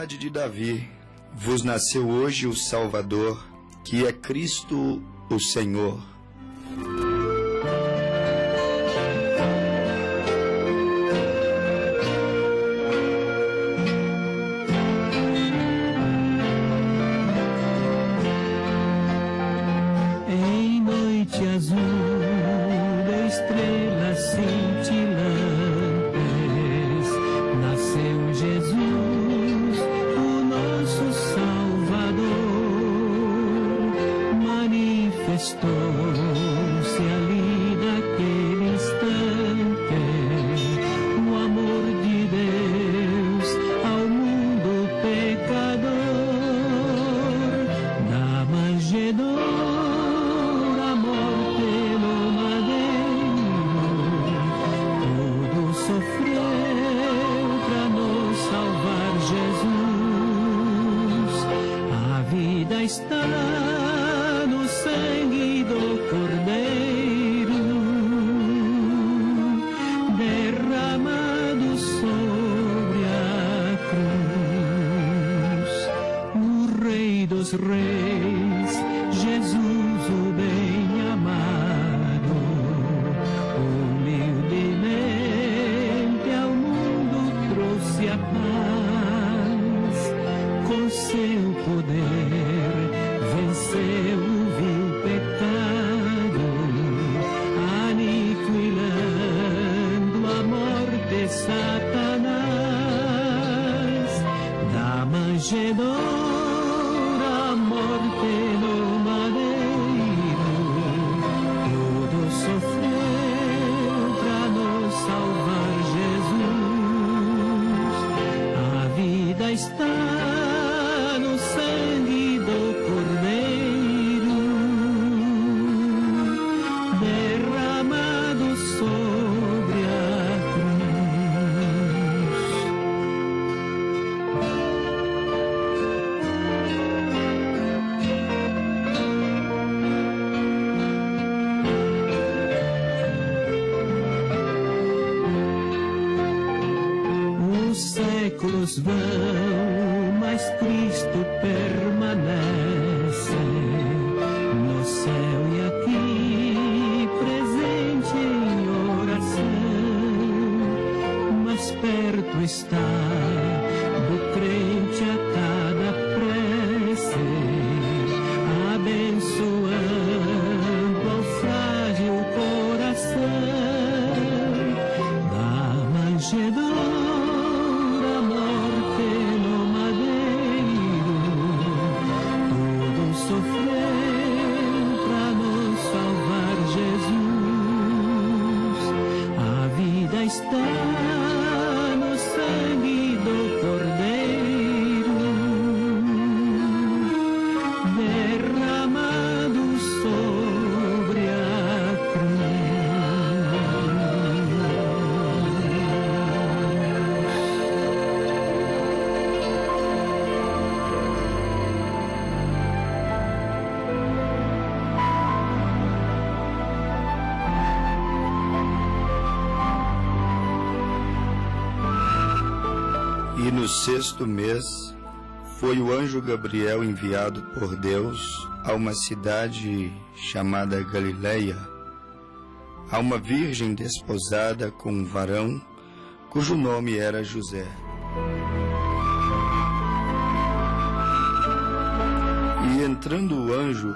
cidade de Davi vos nasceu hoje o Salvador, que é Cristo o Senhor. Em noite azul de estrelas cintilantes, nasceu Jesus, o nosso Salvador. Manifestou-se ali naquele instante o amor de Deus ao mundo pecador. Da manjedoura, morte no madeiro, tudo sofreu para nos salvar Jesus. A vida está no sangue do Cordeiro, derramado sobre a cruz. O Rei dos Reis, Jesus o bem-amado, humildemente ao mundo trouxe a paz. Com seu poder venceu o vil pecado, aniquilando a morte Satanás. Da manjedoura, a morte no madeiro, tudo sofreu para nos salvar Jesus. A vida está no sangue do Cordeiro, derramado sobre a cruz. Os séculos vão, mas Cristo permanece no céu e aqui presente em oração. Mas perto está do crente a cada prece, abençoando ao frágil coração. Da manjedoura, a morte no madeiro, tudo sofreu para nos salvar Jesus. A vida está no sangue do Cordeiro, derramado sobre a cruz. E no 6º mês foi o anjo Gabriel enviado por Deus a uma cidade chamada Galileia, a uma virgem desposada com um varão cujo nome era José. E entrando o anjo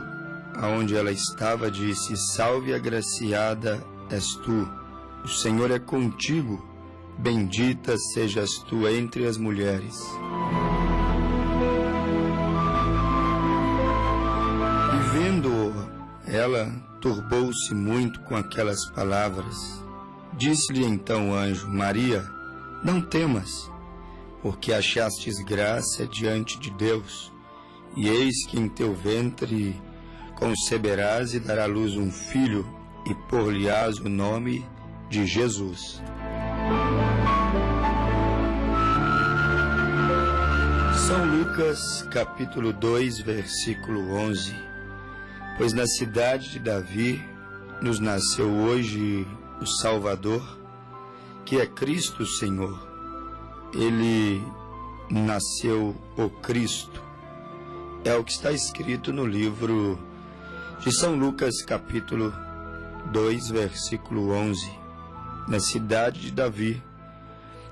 aonde ela estava, disse: Salve, agraciada és tu, o Senhor é contigo, bendita sejas tu entre as mulheres. E vendo-o, ela turbou-se muito com aquelas palavras. Disse-lhe então o anjo: Maria, não temas, porque achastes graça diante de Deus, e eis que em teu ventre conceberás e dará à luz um filho, e por-lhe-ás o nome de Jesus. São Lucas, capítulo 2, versículo 11. Pois na cidade de Davi nos nasceu hoje o Salvador, que é Cristo o Senhor. Ele nasceu o Cristo. É o que está escrito no livro de São Lucas, capítulo 2, versículo 11. Na cidade de Davi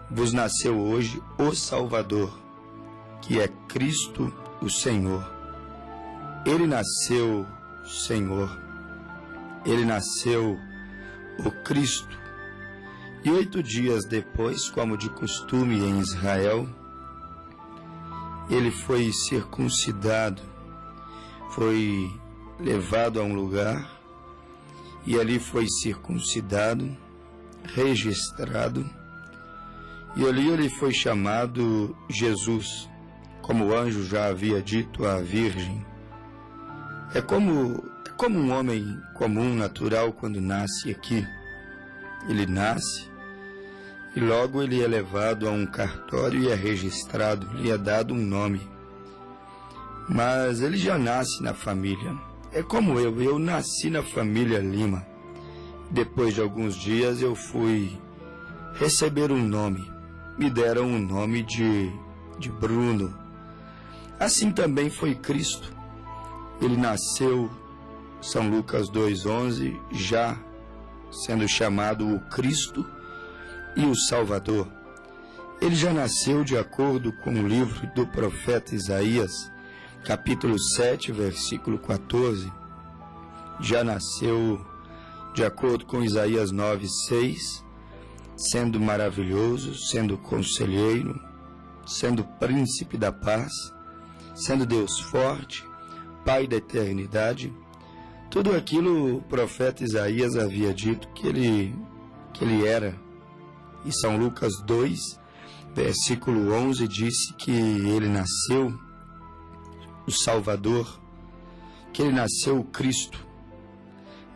vos nasceu hoje o Salvador, que é Cristo o Senhor. Ele nasceu Senhor. Ele nasceu o Cristo. E 8 dias depois, como de costume em Israel, ele foi circuncidado, foi levado a um lugar e ali foi circuncidado, registrado, e ali ele foi chamado Jesus, como o anjo já havia dito à Virgem. É como um homem comum, natural, quando nasce aqui. Ele nasce e logo ele é levado a um cartório e é registrado, lhe é dado um nome. Mas ele já nasce na família. É como eu nasci na família Lima. Depois de alguns dias eu fui receber um nome. Me deram o nome de Bruno. Assim também foi Cristo. Ele nasceu, São Lucas 2,11, já sendo chamado o Cristo e o Salvador. Ele já nasceu de acordo com o livro do profeta Isaías, capítulo 7, versículo 14. Já nasceu de acordo com Isaías 9:6, sendo maravilhoso, sendo conselheiro, sendo príncipe da paz, sendo Deus forte, Pai da eternidade. Tudo aquilo o profeta Isaías havia dito que ele era. E São Lucas 2, versículo 11, disse que ele nasceu o Salvador, que ele nasceu o Cristo.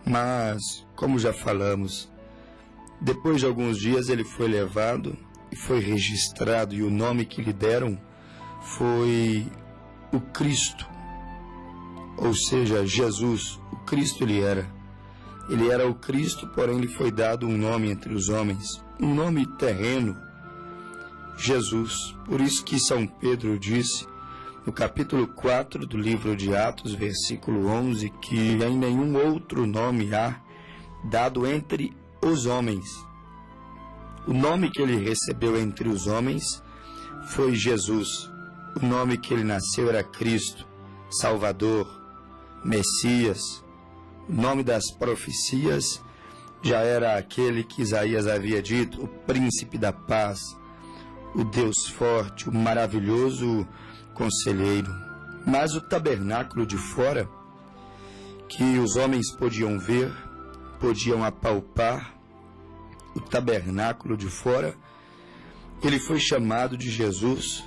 Mas, como já falamos, depois de alguns dias ele foi levado e foi registrado, e o nome que lhe deram foi o Cristo, ou seja, Jesus. O Cristo ele era o Cristo, porém lhe foi dado um nome entre os homens, um nome terreno, Jesus. Por isso que São Pedro disse, no capítulo 4 do livro de Atos, versículo 11, que em nenhum outro nome há dado entre os homens. O nome que ele recebeu entre os homens foi Jesus. O nome que ele nasceu era Cristo, Salvador, Messias. O nome das profecias já era aquele que Isaías havia dito, o príncipe da paz, o Deus forte, o maravilhoso conselheiro. Mas o tabernáculo de fora, que os homens podiam ver, podiam apalpar, o tabernáculo de fora, ele foi chamado de Jesus.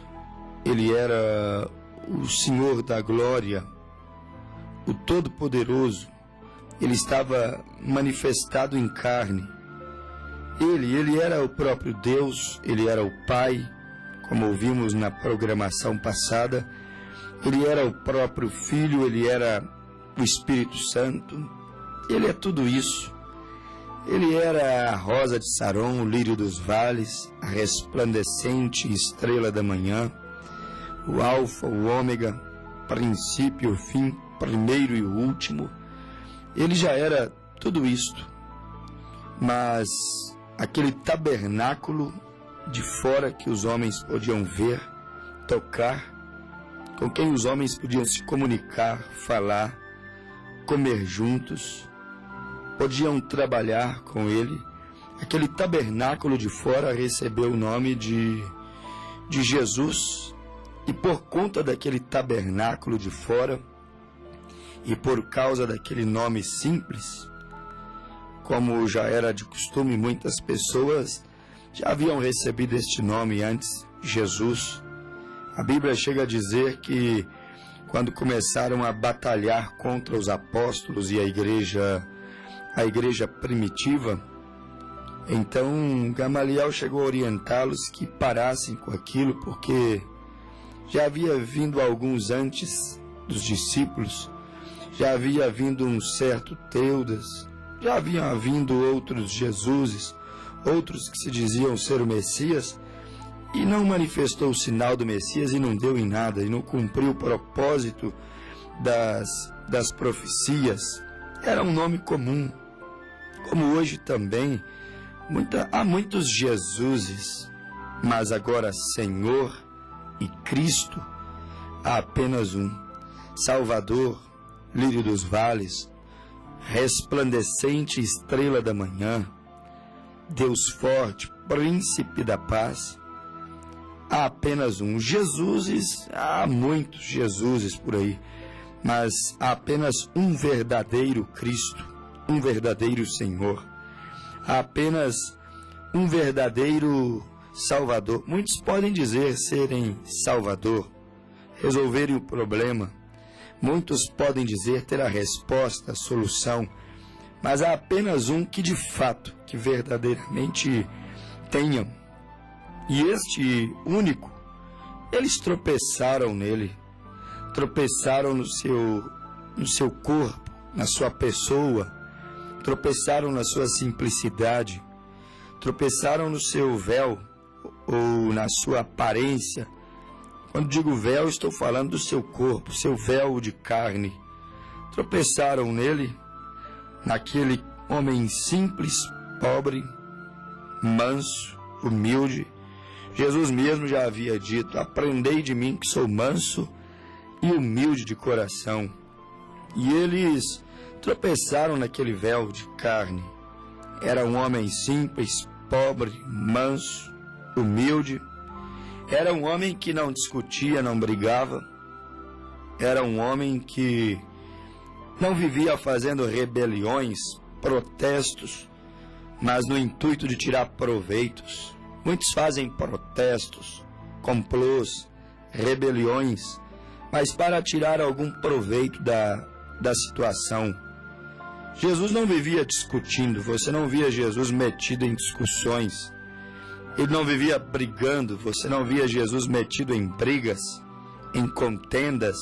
Ele era o Senhor da glória, o Todo-Poderoso. Ele estava manifestado em carne. Ele era o próprio Deus, ele era o Pai, como ouvimos na programação passada. Ele era o próprio Filho, ele era o Espírito Santo. Ele é tudo isso. Ele era a rosa de Saron, o lírio dos vales, a resplandecente estrela da manhã, o Alfa, o Ômega, princípio, o fim, primeiro e o último. Ele já era tudo isto. Mas aquele tabernáculo de fora que os homens podiam ver, tocar, com quem os homens podiam se comunicar, falar, comer juntos, podiam trabalhar com ele, aquele tabernáculo de fora recebeu o nome de Jesus. E por conta daquele tabernáculo de fora, e por causa daquele nome simples, como já era de costume, muitas pessoas já haviam recebido este nome antes, Jesus. A Bíblia chega a dizer que quando começaram a batalhar contra os apóstolos e a igreja primitiva, então Gamaliel chegou a orientá-los que parassem com aquilo, porque já havia vindo alguns antes dos discípulos, já havia vindo um certo Teudas, já haviam vindo outros Jesuses, outros que se diziam ser o Messias, e não manifestou o sinal do Messias e não deu em nada, e não cumpriu o propósito das profecias. Era um nome comum, como hoje também. Há muitos Jesuses, mas agora Senhor e Cristo há apenas um. Salvador, lírio dos vales, resplandecente estrela da manhã, Deus forte, príncipe da paz. Há apenas um. Jesuses, há muitos Jesuses por aí, mas há apenas um verdadeiro Cristo, um verdadeiro Senhor. Há apenas um verdadeiro Salvador. Muitos podem dizer serem Salvador, resolverem o problema. Muitos podem dizer ter a resposta, a solução. Mas há apenas um que de fato, que verdadeiramente tenham. E este único, eles tropeçaram nele. Tropeçaram no seu corpo, na sua pessoa. Tropeçaram na sua simplicidade. Tropeçaram no seu véu ou na sua aparência. Quando digo véu, estou falando do seu corpo, seu véu de carne. Tropeçaram nele, naquele homem simples, pobre, manso, humilde. Jesus mesmo já havia dito: aprendei de mim que sou manso e humilde de coração. E eles tropeçaram naquele véu de carne. Era um homem simples, pobre, manso, humilde. Era um homem que não discutia, não brigava. Era um homem que não vivia fazendo rebeliões, protestos, mas no intuito de tirar proveitos. Muitos fazem protestos, complôs, rebeliões, mas para tirar algum proveito da situação. Jesus não vivia discutindo, você não via Jesus metido em discussões. Ele não vivia brigando, você não via Jesus metido em brigas, em contendas.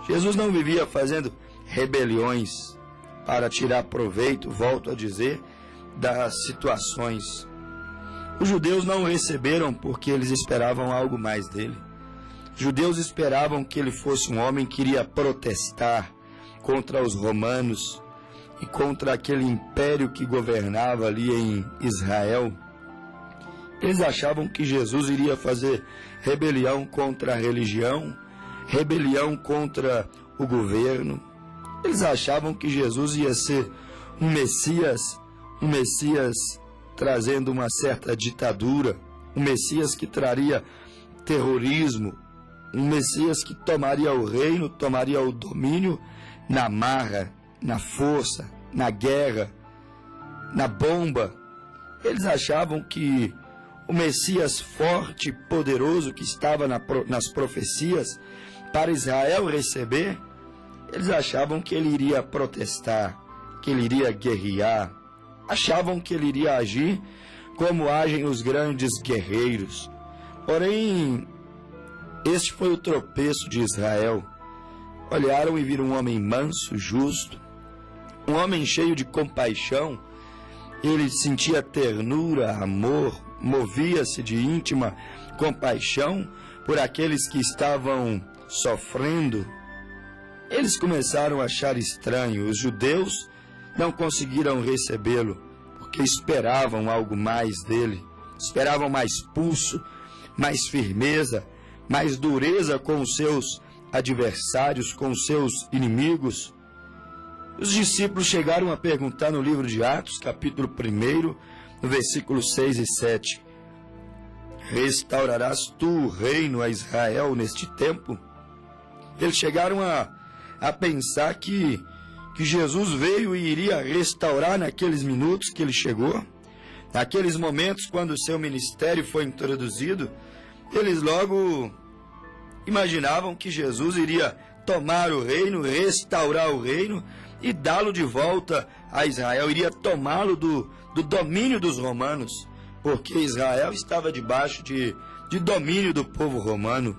Jesus não vivia fazendo rebeliões para tirar proveito, volto a dizer, das situações. Os judeus não o receberam porque eles esperavam algo mais dele. Os judeus esperavam que ele fosse um homem que iria protestar contra os romanos e contra aquele império que governava ali em Israel. Eles achavam que Jesus iria fazer rebelião contra a religião, rebelião contra o governo. Eles achavam que Jesus ia ser um Messias trazendo uma certa ditadura, um Messias que traria terrorismo, um Messias que tomaria o reino, tomaria o domínio na marra, na força, na guerra, na bomba. Eles achavam que o Messias forte e poderoso que estava nas profecias para Israel receber, eles achavam que ele iria protestar, que ele iria guerrear, achavam que ele iria agir como agem os grandes guerreiros. Porém, este foi o tropeço de Israel. Olharam e viram um homem manso, justo, um homem cheio de compaixão. Ele sentia ternura, amor, movia-se de íntima compaixão por aqueles que estavam sofrendo. Eles começaram a achar estranho. Os judeus não conseguiram recebê-lo porque esperavam algo mais dele. Esperavam mais pulso, mais firmeza, mais dureza com os seus adversários, com os seus inimigos. Os discípulos chegaram a perguntar no livro de Atos, capítulo 1, no versículo 6 e 7. Restaurarás tu o reino a Israel neste tempo? Eles chegaram a pensar que Jesus veio e iria restaurar naqueles minutos que ele chegou, naqueles momentos quando o seu ministério foi introduzido. Eles logo imaginavam que Jesus iria tomar o reino, restaurar o reino e dá-lo de volta a Israel, iria tomá-lo do domínio dos romanos, porque Israel estava debaixo de domínio do povo romano.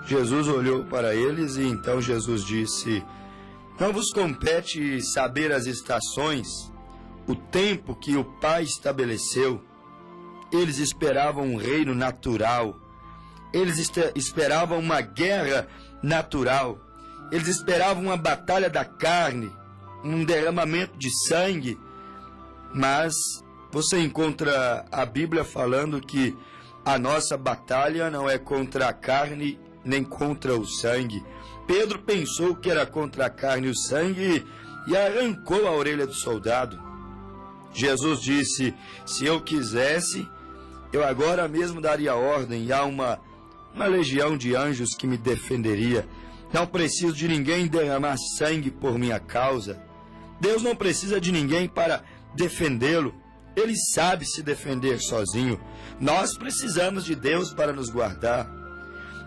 Jesus olhou para eles e então Jesus disse: não vos compete saber as estações, o tempo que o Pai estabeleceu. eles esperavam um reino natural. Eles esperavam uma guerra natural. Eles esperavam uma batalha da carne, um derramamento de sangue. Mas você encontra a Bíblia falando que a nossa batalha não é contra a carne nem contra o sangue. Pedro pensou que era contra a carne e o sangue e arrancou a orelha do soldado. Jesus disse: se eu quisesse, eu agora mesmo daria ordem, e há uma legião de anjos que me defenderia. Não preciso de ninguém derramar sangue por minha causa. Deus não precisa de ninguém para defendê-lo. Ele sabe se defender sozinho. Nós precisamos de Deus para nos guardar.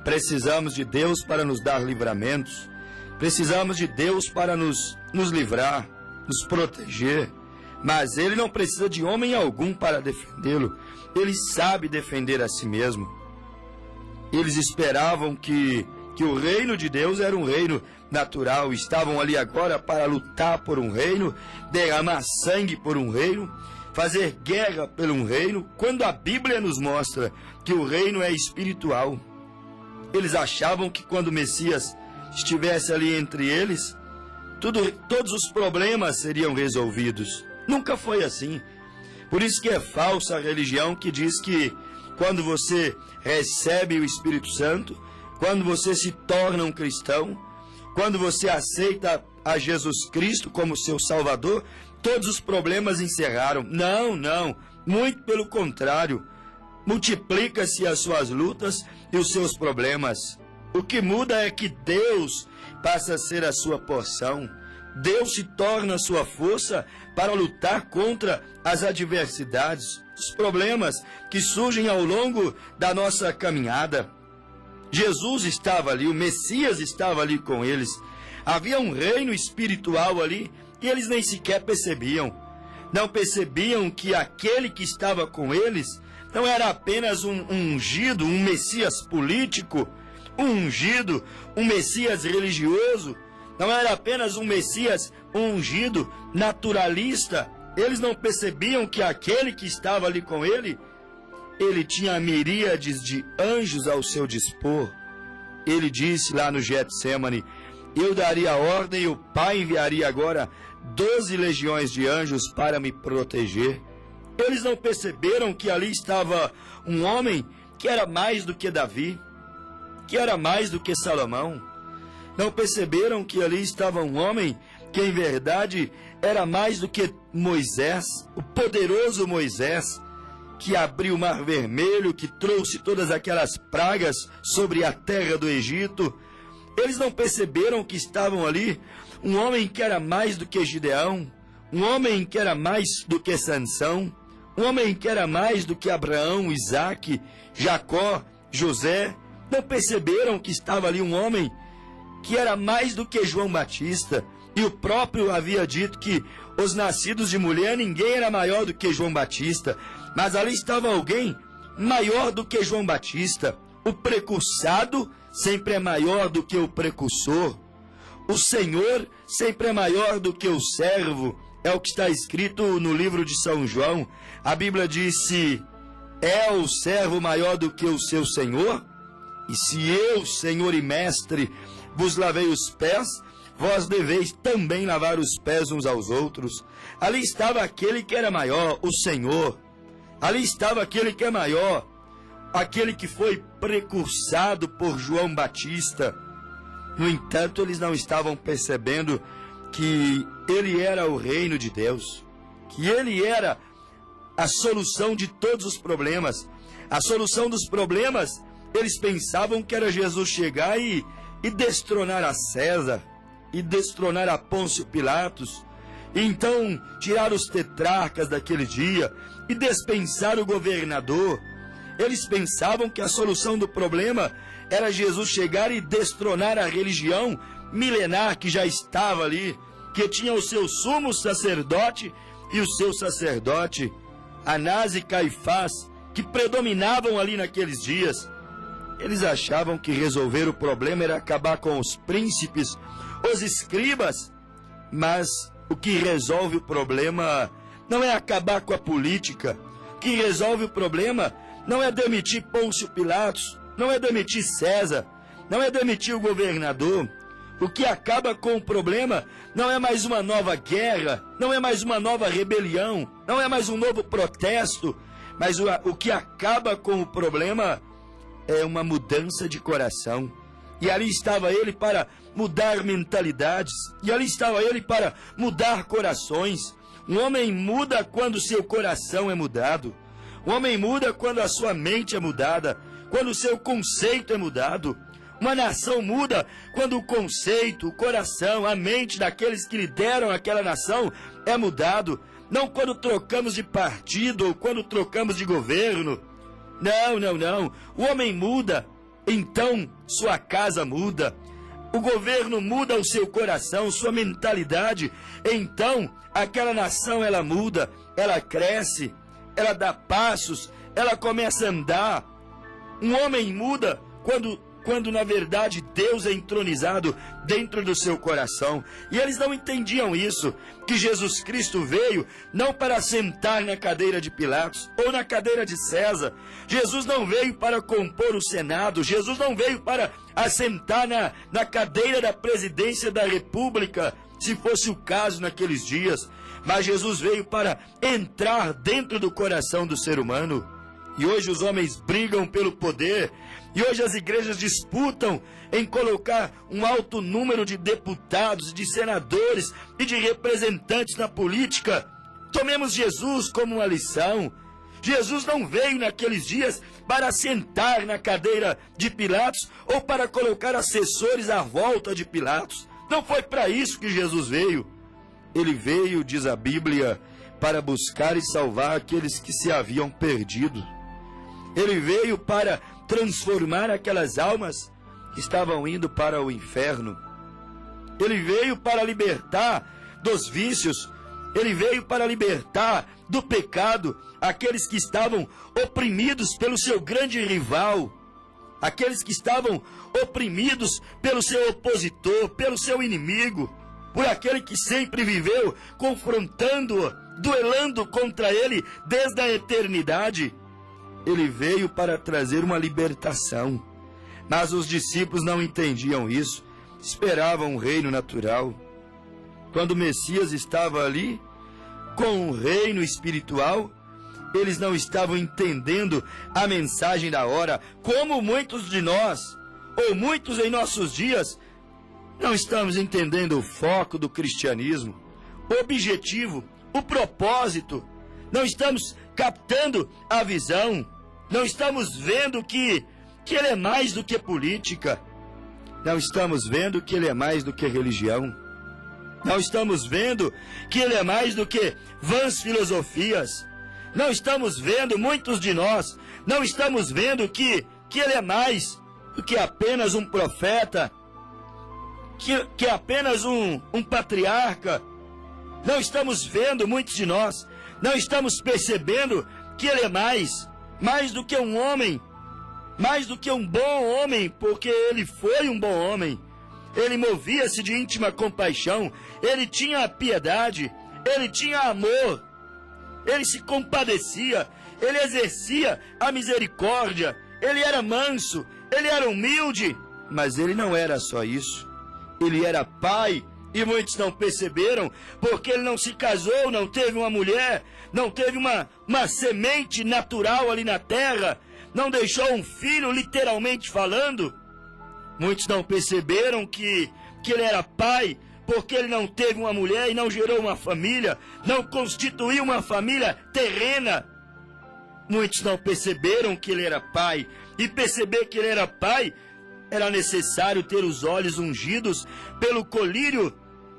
Precisamos de Deus para nos dar livramentos. Precisamos de Deus para nos livrar, nos proteger. Mas Ele não precisa de homem algum para defendê-lo. Ele sabe defender a si mesmo. Eles esperavam que o reino de Deus era um reino natural. Estavam ali agora para lutar por um reino, derramar sangue por um reino, fazer guerra por um reino, quando a Bíblia nos mostra que o reino é espiritual. Eles achavam que quando o Messias estivesse ali entre eles, todos os problemas seriam resolvidos. Nunca foi assim. Por isso que é falsa a religião que diz que quando você recebe o Espírito Santo, quando você se torna um cristão, quando você aceita a Jesus Cristo como seu Salvador, todos os problemas encerraram. Não. Muito pelo contrário. Multiplica-se as suas lutas e os seus problemas. O que muda é que Deus passa a ser a sua porção. Deus se torna a sua força para lutar contra as adversidades, os problemas que surgem ao longo da nossa caminhada. Jesus estava ali, o Messias estava ali com eles. Havia um reino espiritual ali e eles nem sequer percebiam. Não percebiam que aquele que estava com eles não era apenas um ungido, um Messias político, um ungido, um Messias religioso. Não era apenas um Messias ungido, naturalista. Eles não percebiam que aquele que estava ali com ele tinha miríades de anjos ao seu dispor. Ele disse lá no Getsêmani: eu daria a ordem e o Pai enviaria agora 12 legiões de anjos para me proteger. Eles não perceberam que ali estava um homem que era mais do que Davi, que era mais do que Salomão. Não perceberam que ali estava um homem que em verdade era mais do que Moisés, o poderoso Moisés, que abriu o Mar Vermelho, que trouxe todas aquelas pragas sobre a terra do Egito. Eles não perceberam que estavam ali um homem que era mais do que Gideão, um homem que era mais do que Sansão, um homem que era mais do que Abraão, Isaque, Jacó, José. Não perceberam que estava ali um homem que era mais do que João Batista. E o próprio havia dito que os nascidos de mulher, ninguém era maior do que João Batista. Mas ali estava alguém maior do que João Batista. O precursado sempre é maior do que o precursor. O Senhor sempre é maior do que o servo. É o que está escrito no livro de São João. A Bíblia disse: é o servo maior do que o seu Senhor? E se eu, Senhor e Mestre, vos lavei os pés, vós deveis também lavar os pés uns aos outros. Ali estava aquele que era maior, o Senhor. Ali estava aquele que é maior, aquele que foi precursado por João Batista. No entanto, eles não estavam percebendo que ele era o reino de Deus, que ele era a solução de todos os problemas. A solução dos problemas, eles pensavam que era Jesus chegar e destronar a César, e destronar a Pôncio Pilatos, e então tirar os tetrarcas daquele dia, e dispensar o governador. Eles pensavam que a solução do problema era Jesus chegar e destronar a religião milenar que já estava ali, que tinha o seu sumo sacerdote e o seu sacerdote, Anás e Caifás, que predominavam ali naqueles dias. Eles achavam que resolver o problema era acabar com os príncipes, os escribas, mas o que resolve o problema não é acabar com a política, que resolve o problema não é demitir Pôncio Pilatos, não é demitir César, não é demitir o governador. O que acaba com o problema não é mais uma nova guerra, não é mais uma nova rebelião, não é mais um novo protesto, mas o que acaba com o problema é uma mudança de coração. E ali estava ele para mudar mentalidades, e ali estava ele para mudar corações. Um homem muda quando seu coração é mudado. Um homem muda quando a sua mente é mudada, quando o seu conceito é mudado. Uma nação muda quando o conceito, o coração, a mente daqueles que lideram aquela nação é mudado. Não quando trocamos de partido ou quando trocamos de governo. Não. O homem muda, então sua casa muda. O governo muda o seu coração, sua mentalidade. Então aquela nação ela muda, ela cresce, ela dá passos, ela começa a andar. Um homem muda quando na verdade Deus é entronizado dentro do seu coração. E eles não entendiam isso, que Jesus Cristo veio não para sentar na cadeira de Pilatos ou na cadeira de César. Jesus não veio para compor o Senado, Jesus não veio para assentar na cadeira da presidência da República, se fosse o caso naqueles dias. Mas Jesus veio para entrar dentro do coração do ser humano. E hoje os homens brigam pelo poder, e hoje as igrejas disputam em colocar um alto número de deputados, de senadores e de representantes na política. Tomemos Jesus como uma lição. Jesus não veio naqueles dias para sentar na cadeira de Pilatos ou para colocar assessores à volta de Pilatos. Não foi para isso que Jesus veio. Ele veio, diz a Bíblia, para buscar e salvar aqueles que se haviam perdido. Ele veio para transformar aquelas almas que estavam indo para o inferno. Ele veio para libertar dos vícios. Ele veio para libertar do pecado aqueles que estavam oprimidos pelo seu grande rival. Aqueles que estavam oprimidos pelo seu opositor, pelo seu inimigo. Por aquele que sempre viveu confrontando-o, duelando contra ele desde a eternidade. Ele veio para trazer uma libertação. Mas os discípulos não entendiam isso. Esperavam um reino natural. Quando o Messias estava ali, com um reino espiritual, eles não estavam entendendo a mensagem da hora, como muitos de nós, ou muitos em nossos dias, não estamos entendendo o foco do cristianismo, o objetivo, o propósito. Não estamos captando a visão. Não estamos vendo que ele é mais do que política. Não estamos vendo que ele é mais do que religião. Não estamos vendo que ele é mais do que vãs filosofias. Não estamos vendo, muitos de nós, não estamos vendo que ele é mais do que apenas um profeta, que é apenas um patriarca. Não estamos vendo, muitos de nós, não estamos percebendo que ele é mais do que um homem, mais do que um bom homem, porque ele foi um bom homem. Ele movia-se de íntima compaixão, ele tinha piedade, ele tinha amor, ele se compadecia, ele exercia a misericórdia, ele era manso, ele era humilde, mas ele não era só isso. Ele era pai, e muitos não perceberam, porque ele não se casou, não teve uma mulher, não teve uma semente natural ali na terra, não deixou um filho, literalmente falando. Muitos não perceberam que ele era pai, porque ele não teve uma mulher e não gerou uma família, não constituiu uma família terrena. Muitos não perceberam que ele era pai, e perceber que ele era pai, era necessário ter os olhos ungidos pelo colírio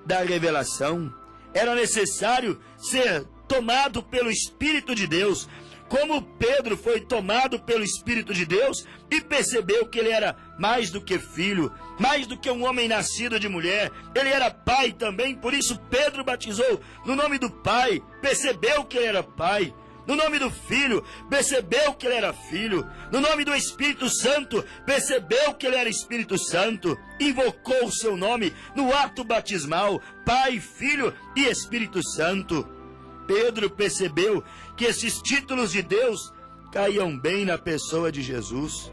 da revelação. Era necessário ser tomado pelo Espírito de Deus, como Pedro foi tomado pelo Espírito de Deus e percebeu que ele era mais do que filho, mais do que um homem nascido de mulher. Ele era pai também, por isso Pedro batizou no nome do Pai, percebeu que ele era pai. No nome do Filho, percebeu que ele era Filho. No nome do Espírito Santo, percebeu que ele era Espírito Santo. Invocou o seu nome no ato batismal, Pai, Filho e Espírito Santo. Pedro percebeu que esses títulos de Deus caíam bem na pessoa de Jesus.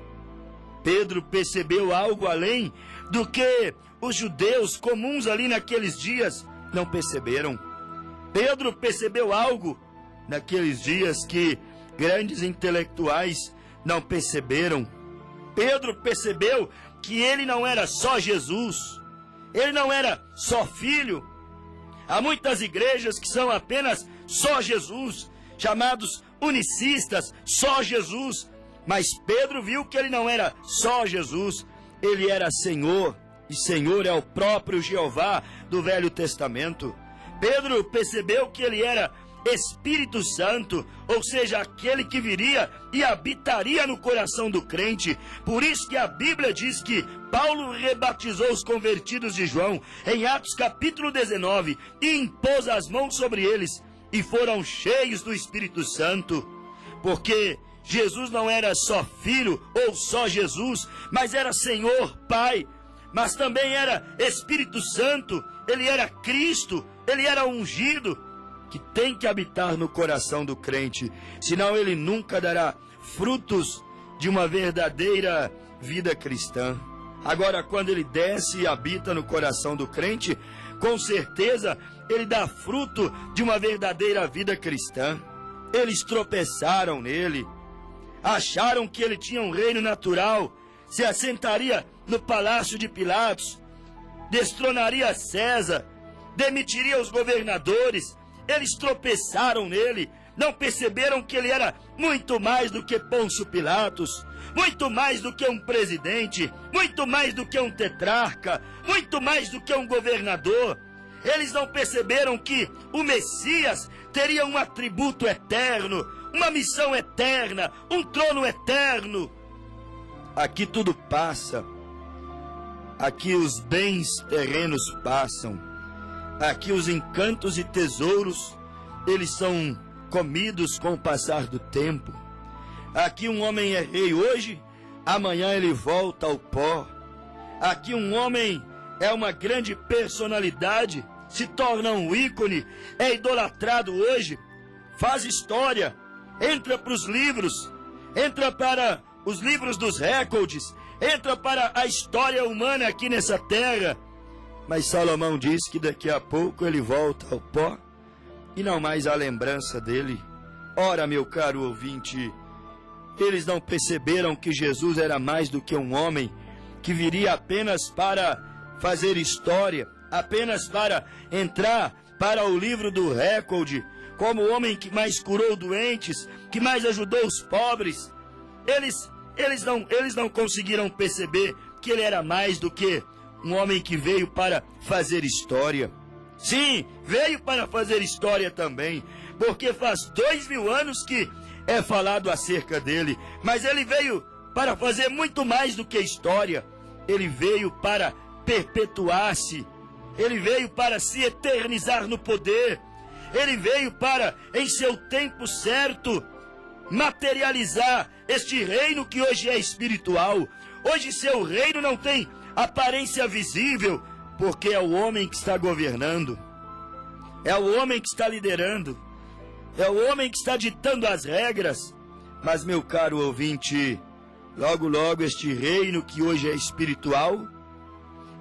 Pedro percebeu algo além do que os judeus comuns ali naqueles dias não perceberam. Pedro percebeu algo naqueles dias que grandes intelectuais não perceberam. Pedro percebeu que ele não era só Jesus, ele não era só filho. Há muitas igrejas que são apenas só Jesus, chamados unicistas, só Jesus. Mas Pedro viu que ele não era só Jesus, ele era Senhor, e Senhor é o próprio Jeová do Velho Testamento. Pedro percebeu que ele era Espírito Santo, ou seja, aquele que viria e habitaria no coração do crente. Por isso que a Bíblia diz que Paulo rebatizou os convertidos de João em Atos capítulo 19 e impôs as mãos sobre eles e foram cheios do Espírito Santo, porque Jesus não era só Filho ou só Jesus, mas era Senhor, Pai, mas também era Espírito Santo, ele era Cristo, ele era ungido, que tem que habitar no coração do crente, senão ele nunca dará frutos de uma verdadeira vida cristã. Agora, quando ele desce e habita no coração do crente, com certeza ele dá fruto de uma verdadeira vida cristã. Eles tropeçaram nele, acharam que ele tinha um reino natural, se assentaria no palácio de Pilatos, destronaria César, demitiria os governadores. Eles tropeçaram nele, não perceberam que ele era muito mais do que Pôncio Pilatos, muito mais do que um presidente, muito mais do que um tetrarca, muito mais do que um governador. Eles não perceberam que o Messias teria um atributo eterno, uma missão eterna, um trono eterno. Aqui tudo passa, aqui os bens terrenos passam, aqui os encantos e tesouros, eles são comidos com o passar do tempo. Aqui um homem é rei hoje, amanhã ele volta ao pó. Aqui um homem é uma grande personalidade, se torna um ícone, é idolatrado hoje, faz história, entra para os livros, entra para os livros dos recordes, entra para a história humana aqui nessa terra. Mas Salomão diz que daqui a pouco ele volta ao pó e não mais há lembrança dele. Ora, meu caro ouvinte, eles não perceberam que Jesus era mais do que um homem que viria apenas para fazer história, apenas para entrar para o livro do recorde, como o homem que mais curou doentes, que mais ajudou os pobres. Eles não conseguiram perceber que ele era mais do que um homem que veio para fazer história. Sim, veio para fazer história também, porque faz 2000 anos que é falado acerca dele, mas ele veio para fazer muito mais do que história. Ele veio para perpetuar-se, ele veio para se eternizar no poder, ele veio para, em seu tempo certo, materializar este reino que hoje é espiritual. Hoje seu reino não tem aparência visível, porque é o homem que está governando, é o homem que está liderando, é o homem que está ditando as regras. Mas, meu caro ouvinte, logo logo este reino que hoje é espiritual,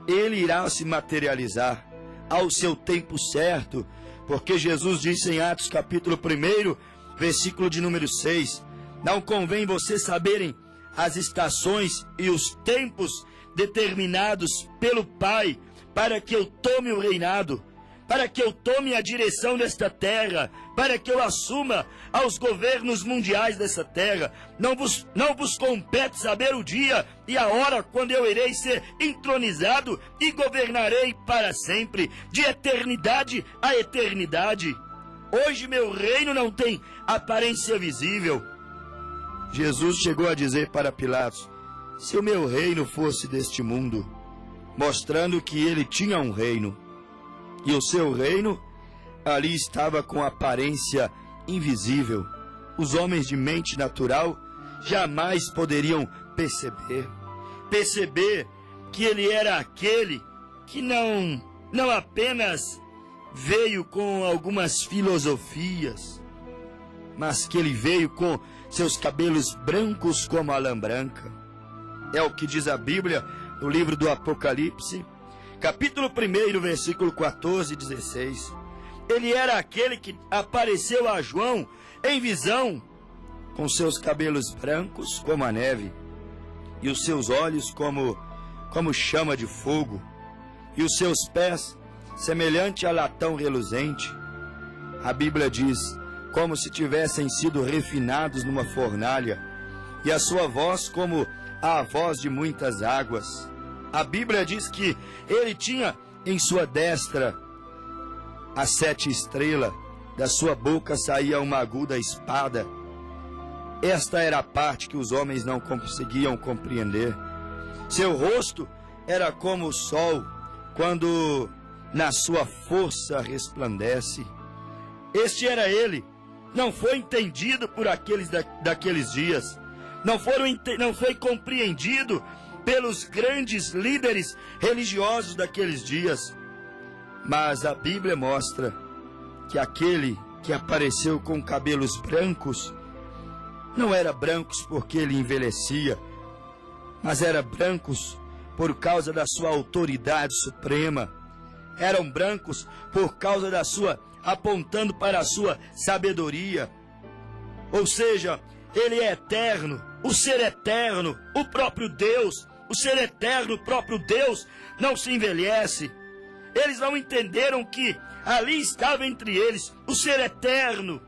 ele irá se materializar ao seu tempo certo, porque Jesus disse em Atos capítulo 1, versículo de número 6, não convém vocês saberem as estações e os tempos determinados pelo Pai, para que eu tome o reinado, para que eu tome a direção desta terra, para que eu assuma aos governos mundiais dessa terra. Não vos compete saber o dia e a hora quando eu irei ser entronizado e governarei para sempre, de eternidade a eternidade. Hoje meu reino não tem aparência visível. Jesus chegou a dizer para Pilatos: se o meu reino fosse deste mundo, mostrando que ele tinha um reino, e o seu reino ali estava com aparência invisível. Os homens de mente natural jamais poderiam perceber que ele era aquele que não apenas veio com algumas filosofias, mas que ele veio com seus cabelos brancos como a lã branca. É o que diz a Bíblia no livro do Apocalipse, capítulo 1, versículo 14 e 16. Ele era aquele que apareceu a João em visão, com seus cabelos brancos como a neve, e os seus olhos como chama de fogo, e os seus pés semelhante a latão reluzente. A Bíblia diz, como se tivessem sido refinados numa fornalha, e a sua voz como a voz de muitas águas. A Bíblia diz que ele tinha em sua destra as 7 estrelas, da sua boca saía uma aguda espada. Esta era a parte que os homens não conseguiam compreender. Seu rosto era como o sol, quando na sua força resplandece. Este era ele. Não foi entendido por aqueles daqueles dias. Não foi compreendido pelos grandes líderes religiosos daqueles dias. Mas a Bíblia mostra que aquele que apareceu com cabelos brancos não era brancos porque ele envelhecia, mas era brancos por causa da sua autoridade suprema. Eram brancos por causa da sua, apontando para a sua sabedoria. Ou seja, ele é eterno, o ser eterno, o próprio Deus, o ser eterno, o próprio Deus não se envelhece. Eles não entenderam que ali estava entre eles o ser eterno,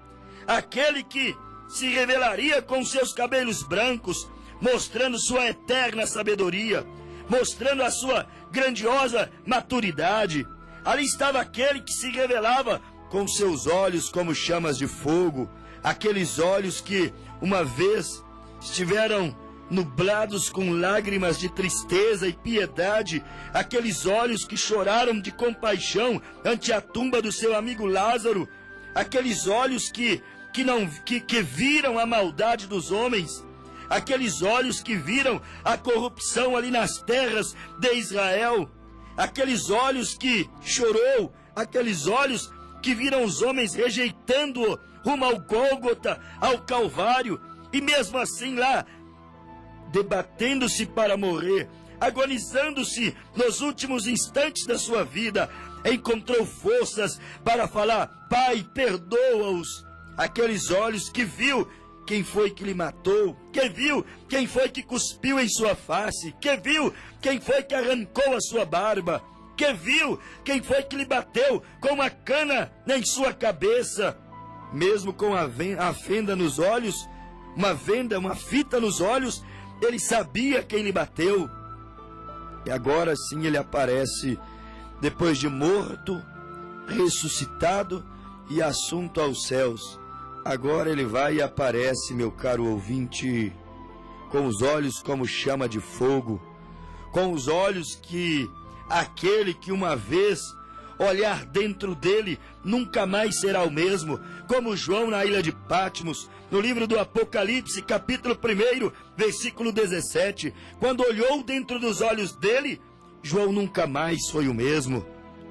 aquele que se revelaria com seus cabelos brancos, mostrando sua eterna sabedoria, mostrando a sua grandiosa maturidade. Ali estava aquele que se revelava com seus olhos como chamas de fogo, aqueles olhos que uma vez estiveram nublados com lágrimas de tristeza e piedade, aqueles olhos que choraram de compaixão ante a tumba do seu amigo Lázaro, aqueles olhos que viram a maldade dos homens, aqueles olhos que viram a corrupção ali nas terras de Israel, aqueles olhos que chorou, aqueles olhos que viram os homens rejeitando-o rumo ao Gólgota, ao Calvário, e mesmo assim lá, debatendo-se para morrer, agonizando-se nos últimos instantes da sua vida, encontrou forças para falar: Pai, perdoa-os. Aqueles olhos que viu quem foi que lhe matou, que viu quem foi que cuspiu em sua face, que viu quem foi que arrancou a sua barba, que viu quem foi que lhe bateu com uma cana em sua cabeça, mesmo com a fenda nos olhos, uma fita nos olhos, ele sabia quem lhe bateu. E agora sim ele aparece, depois de morto, ressuscitado e assunto aos céus. Agora ele vai e aparece, meu caro ouvinte, com os olhos como chama de fogo, com os olhos que aquele que uma vez olhar dentro dele nunca mais será o mesmo, como João na ilha de Patmos, no livro do Apocalipse, capítulo 1, versículo 17, quando olhou dentro dos olhos dele, João nunca mais foi o mesmo.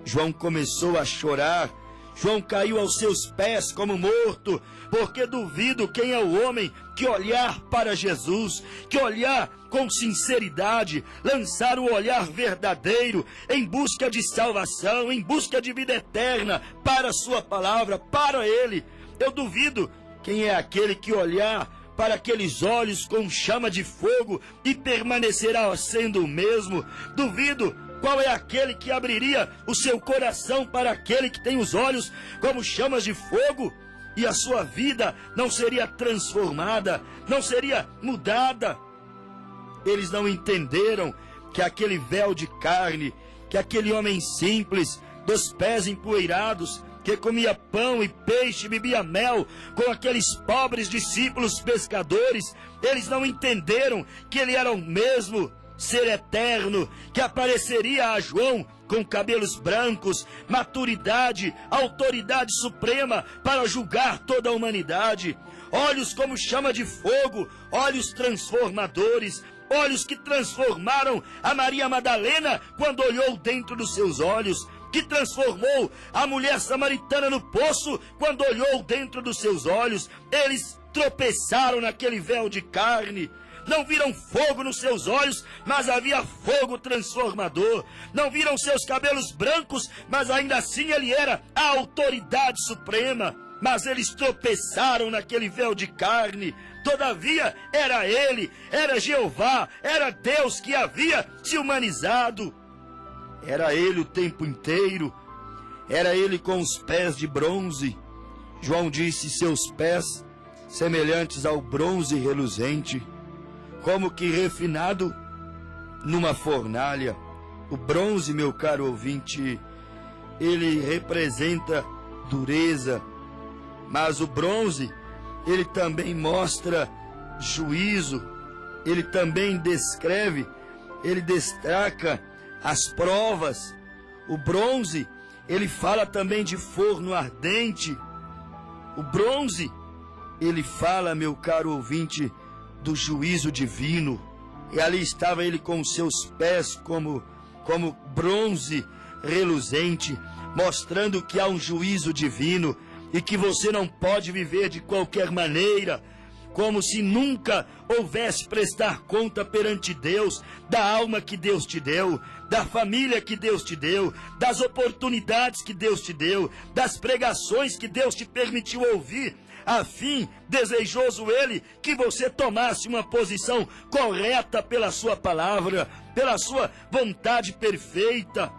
João começou a chorar, João caiu aos seus pés como morto, porque duvido quem é o homem que olhar para Jesus, que olhar com sinceridade, lançar o olhar verdadeiro em busca de salvação, em busca de vida eterna, para a sua palavra, para Ele. Eu duvido quem é aquele que olhar para aqueles olhos com chama de fogo e permanecerá sendo o mesmo. Duvido qual é aquele que abriria o seu coração para aquele que tem os olhos como chamas de fogo e a sua vida não seria transformada, não seria mudada. Eles não entenderam que aquele véu de carne, que aquele homem simples, dos pés empoeirados, que comia pão e peixe, bebia mel com aqueles pobres discípulos pescadores, eles não entenderam que ele era o mesmo ser eterno, que apareceria a João com cabelos brancos, maturidade, autoridade suprema para julgar toda a humanidade, olhos como chama de fogo, olhos transformadores, olhos que transformaram a Maria Madalena quando olhou dentro dos seus olhos, que transformou a mulher samaritana no poço quando olhou dentro dos seus olhos. Eles tropeçaram naquele véu de carne. Não viram fogo nos seus olhos, mas havia fogo transformador. Não viram seus cabelos brancos, mas ainda assim ele era a autoridade suprema. Mas eles tropeçaram naquele véu de carne. Todavia, era ele, era Jeová, era Deus que havia se humanizado. Era ele o tempo inteiro. Era ele com os pés de bronze. João disse: seus pés semelhantes ao bronze reluzente, como que refinado numa fornalha. O bronze, meu caro ouvinte, ele representa dureza, mas o bronze, ele também mostra juízo, ele também descreve, ele destaca as provas. O bronze, ele fala também de forno ardente. O bronze, ele fala, meu caro ouvinte, do juízo divino. E ali estava ele com os seus pés como bronze reluzente, mostrando que há um juízo divino e que você não pode viver de qualquer maneira, como se nunca houvesse prestar conta perante Deus da alma que Deus te deu, da família que Deus te deu, das oportunidades que Deus te deu, das pregações que Deus te permitiu ouvir. A fim, desejoso ele, que você tomasse uma posição correta pela sua palavra, pela sua vontade perfeita.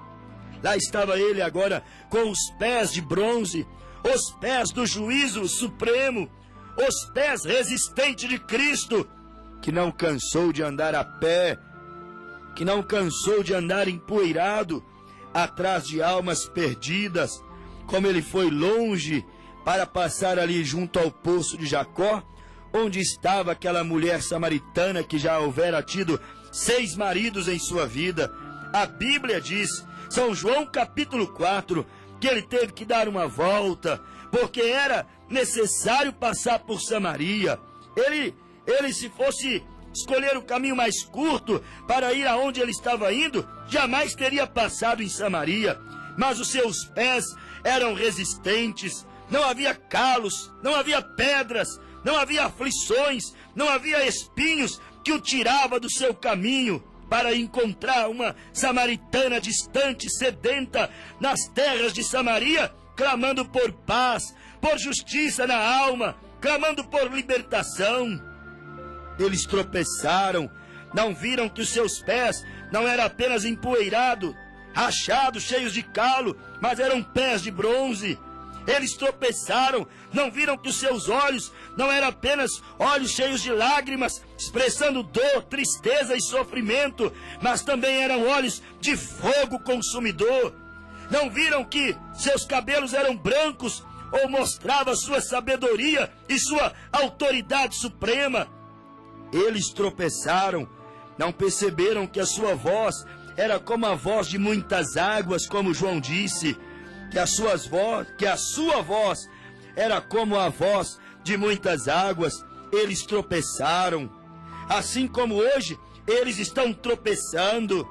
Lá estava ele agora com os pés de bronze, os pés do juízo supremo, os pés resistentes de Cristo, que não cansou de andar a pé, que não cansou de andar empoeirado atrás de almas perdidas, como ele foi longe para passar ali junto ao poço de Jacó, onde estava aquela mulher samaritana que já houvera tido 6 maridos em sua vida. A Bíblia diz, São João capítulo 4, que ele teve que dar uma volta, porque era necessário passar por Samaria. Ele se fosse escolher o caminho mais curto para ir aonde ele estava indo, jamais teria passado em Samaria. Mas os seus pés eram resistentes, não havia calos, não havia pedras, não havia aflições, não havia espinhos que o tirava do seu caminho para encontrar uma samaritana distante, sedenta, nas terras de Samaria, clamando por paz, por justiça na alma, clamando por libertação. Eles tropeçaram, não viram que os seus pés não eram apenas empoeirados, rachados, cheios de calo, mas eram pés de bronze. Eles tropeçaram, não viram que os seus olhos não eram apenas olhos cheios de lágrimas, expressando dor, tristeza e sofrimento, mas também eram olhos de fogo consumidor. Não viram que seus cabelos eram brancos, ou mostrava sua sabedoria e sua autoridade suprema. Eles tropeçaram, não perceberam que a sua voz era como a voz de muitas águas, como João disse, que a sua voz era como a voz de muitas águas. Eles tropeçaram, assim como hoje eles estão tropeçando.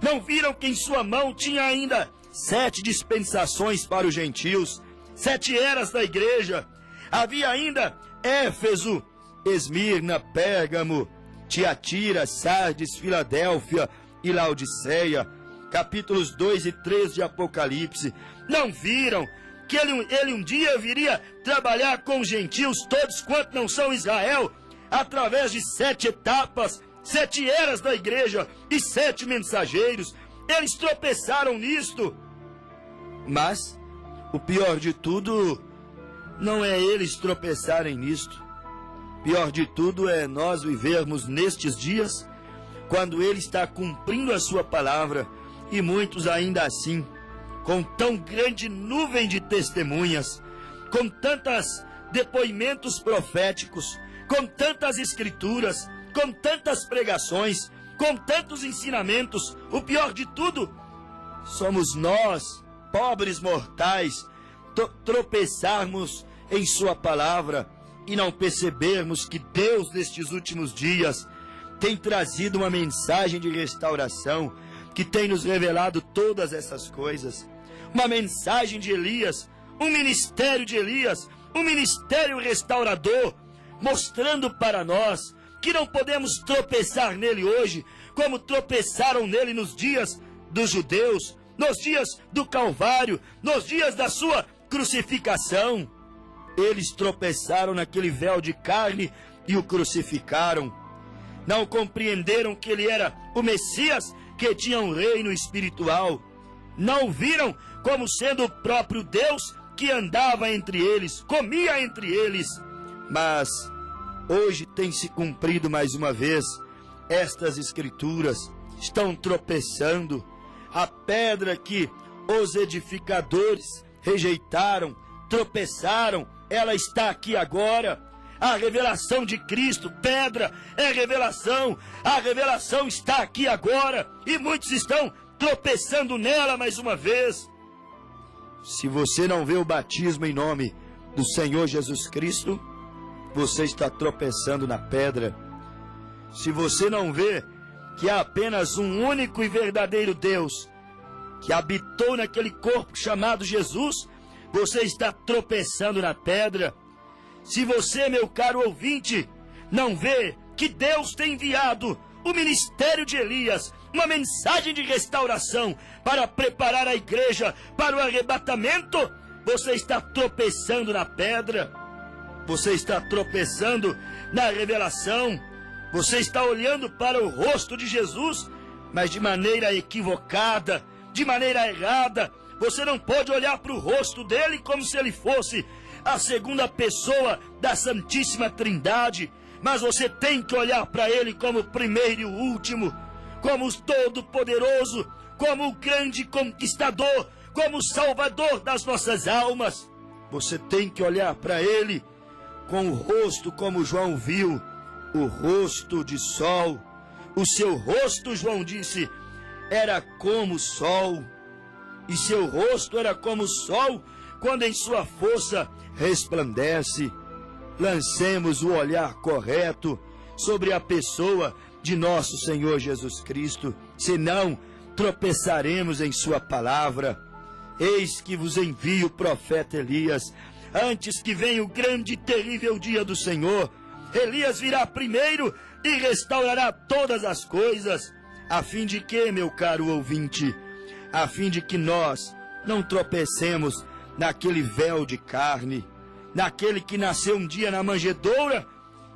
Não viram que em sua mão tinha ainda 7 dispensações para os gentios, 7 eras da igreja. Havia ainda Éfeso, Esmirna, Pérgamo, Tiatira, Sardes, Filadélfia e Laodiceia, capítulos 2 e 3 de Apocalipse. Não viram que ele um dia viria trabalhar com os gentios, todos quanto não são Israel, através de 7 etapas, 7 eras da igreja e 7 mensageiros. Eles tropeçaram nisto. Mas o pior de tudo não é eles tropeçarem nisto. Pior de tudo é nós vivermos nestes dias, quando ele está cumprindo a sua palavra, e muitos ainda assim, com tão grande nuvem de testemunhas, com tantos depoimentos proféticos, com tantas escrituras, com tantas pregações, com tantos ensinamentos. O pior de tudo, somos nós, pobres mortais, tropeçarmos em sua palavra e não percebermos que Deus, nestes últimos dias, tem trazido uma mensagem de restauração, que tem nos revelado todas essas coisas. uma mensagem de Elias, um ministério de Elias, um ministério restaurador, mostrando para nós que não podemos tropeçar nele hoje, como tropeçaram nele nos dias dos judeus, nos dias do Calvário, nos dias da sua crucificação. Eles tropeçaram naquele véu de carne e o crucificaram. Não compreenderam que ele era o Messias, que tinha um reino espiritual. Não viram como sendo o próprio Deus que andava entre eles, comia entre eles. Mas hoje tem se cumprido mais uma vez estas escrituras. Estão tropeçando. A pedra que os edificadores rejeitaram, tropeçaram, ela está aqui agora. A revelação de Cristo, pedra, é revelação. A revelação está aqui agora. E muitos estão tropeçando nela mais uma vez. Se você não vê o batismo em nome do Senhor Jesus Cristo, você está tropeçando na pedra. Se você não vê que há apenas um único e verdadeiro Deus que habitou naquele corpo chamado Jesus, você está tropeçando na pedra. Se você, meu caro ouvinte, não vê que Deus tem enviado o ministério de Elias, uma mensagem de restauração para preparar a igreja para o arrebatamento, você está tropeçando na pedra. Você está tropeçando na revelação. Você está olhando para o rosto de Jesus, mas de maneira equivocada, de maneira errada. Você não pode olhar para o rosto dele como se ele fosse a segunda pessoa da Santíssima Trindade, mas você tem que olhar para ele como o primeiro e o último, como o Todo-Poderoso, como o grande conquistador, como o Salvador das nossas almas. Você tem que olhar para ele com o rosto como João viu, o rosto de sol. O seu rosto, João disse, era como o sol, e seu rosto era como o sol quando em sua força resplandece. Lancemos o olhar correto sobre a pessoa de nosso Senhor Jesus Cristo, senão tropeçaremos em sua palavra. Eis que vos envio o profeta Elias, antes que venha o grande e terrível dia do Senhor. Elias virá primeiro e restaurará todas as coisas, a fim de que, meu caro ouvinte, a fim de que nós não tropecemos naquele véu de carne, naquele que nasceu um dia na manjedoura,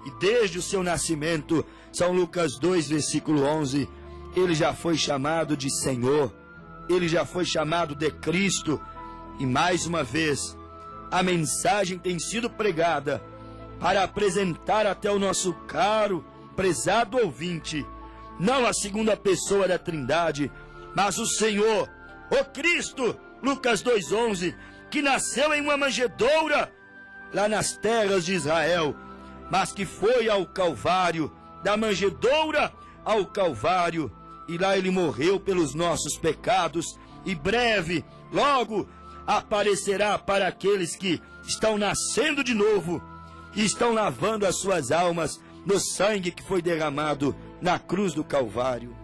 e desde o seu nascimento, São Lucas 2, versículo 11, ele já foi chamado de Senhor, ele já foi chamado de Cristo, e mais uma vez, a mensagem tem sido pregada para apresentar até o nosso caro, prezado ouvinte, não a segunda pessoa da Trindade, mas o Senhor, o Cristo, Lucas 2,11, que nasceu em uma manjedoura, lá nas terras de Israel, mas que foi ao Calvário, da manjedoura ao Calvário, e lá ele morreu pelos nossos pecados, e breve, logo, aparecerá para aqueles que estão nascendo de novo, e estão lavando as suas almas no sangue que foi derramado na cruz do Calvário.